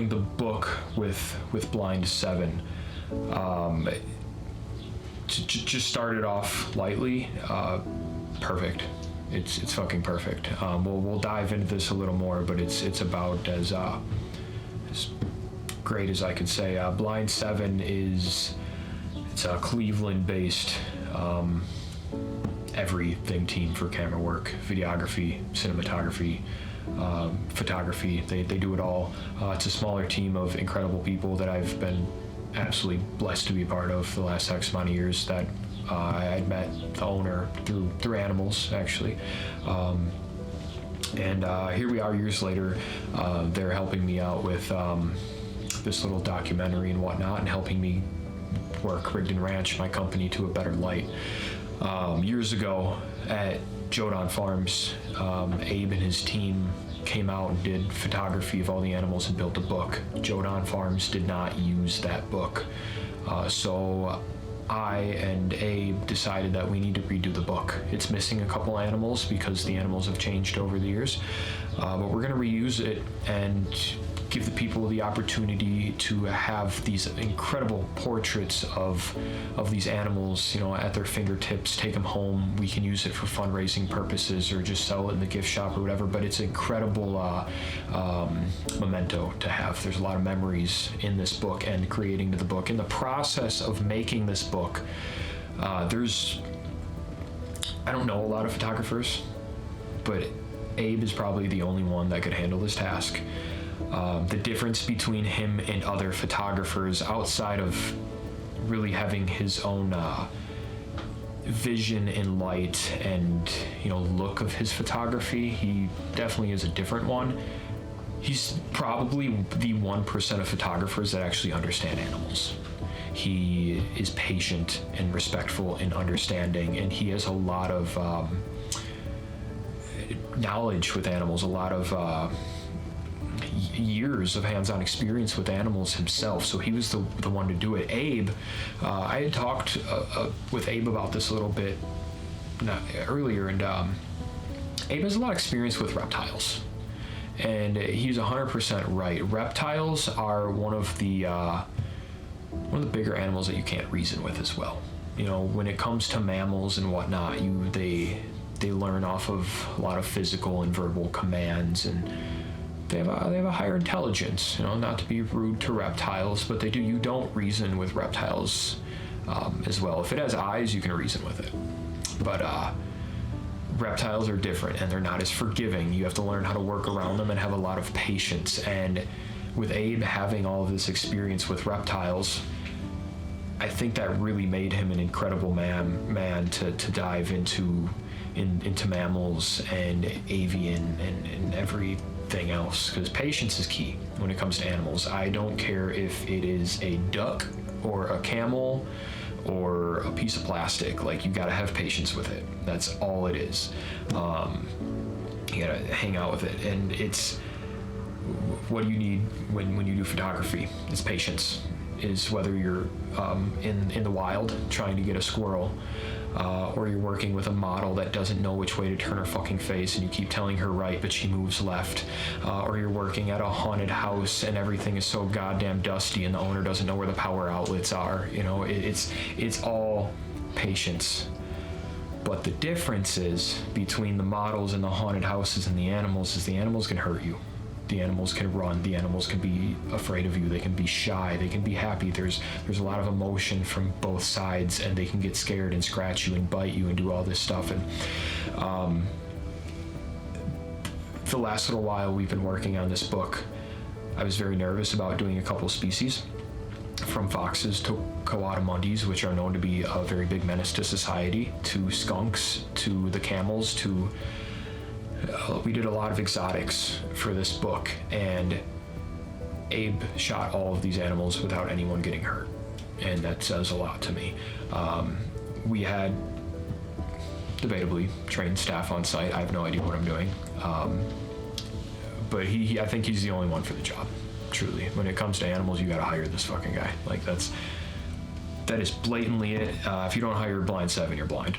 the book with Blind 7. Just started off lightly. Perfect. It's fucking perfect. We'll dive into this a little more, but it's about as great as I could say. Blind 7 it's a Cleveland-based everything team for camera work, videography, cinematography, photography. They do it all. It's a smaller team of incredible people that I've been absolutely blessed to be a part of the last X amount of years. That I had met the owner through animals, actually. And here we are years later. They're helping me out with this little documentary and whatnot, and helping me work Rigden Ranch, my company, to a better light. Years ago at Jodan Farms, Abe and his team came out and did photography of all the animals and built a book. Jodan Farms did not use that book. So I and Abe decided that we need to redo the book. It's missing a couple animals because the animals have changed over the years, but we're gonna reuse it and give the people the opportunity to have these incredible portraits of these animals, at their fingertips. Take them home. We can use it for fundraising purposes or just sell it in the gift shop or whatever. But it's an incredible memento to have. There's a lot of memories in this book and creating the book. In the process of making this book, I don't know a lot of photographers, but Abe is probably the only one that could handle this task. The difference between him and other photographers, outside of really having his own vision and light and look of his photography, he definitely is a different one. He's probably the 1% of photographers that actually understand animals. He is patient and respectful and understanding, and he has a lot of knowledge with animals, a lot of years of hands-on experience with animals himself, so he was the one to do it. Abe, I had talked with Abe about this a little bit earlier, and Abe has a lot of experience with reptiles, and he's 100% right. Reptiles are one of the bigger animals that you can't reason with as well. When it comes to mammals and whatnot, they learn off of a lot of physical and verbal commands, and they have a higher intelligence. Not to be rude to reptiles, but you don't reason with reptiles as well. If it has eyes, you can reason with it, but reptiles are different, and they're not as forgiving. You have to learn how to work around them and have a lot of patience. And with Abe having all of this experience with reptiles, I think that really made him an incredible man to dive into mammals and avian and everything else, because patience is key when it comes to animals. I don't care if it is a duck or a camel or a piece of plastic. Like, you gotta have patience with it. That's all it is. You gotta hang out with it, and it's what do you need when you do photography? It's patience. Is whether you're in the wild trying to get a squirrel, or you're working with a model that doesn't know which way to turn her fucking face, and you keep telling her right but she moves left, or you're working at a haunted house and everything is so goddamn dusty and the owner doesn't know where the power outlets are. It's all patience. But the difference is between the models and the haunted houses and the animals is the animals can hurt you. The animals can run, the animals can be afraid of you, they can be shy, they can be happy. There's a lot of emotion from both sides, and they can get scared and scratch you and bite you and do all this stuff. And the last little while we've been working on this book, I was very nervous about doing a couple species, from foxes to coatimundis, which are known to be a very big menace to society, to skunks, to the camels, to we did a lot of exotics for this book, and Abe shot all of these animals without anyone getting hurt, and that says a lot to me. We had debatably trained staff on site. I have no idea what I'm doing, but I think he's the only one for the job. Truly, when it comes to animals, you gotta hire this fucking guy. Like, that is blatantly it. If you don't hire Blind 7, you're blind.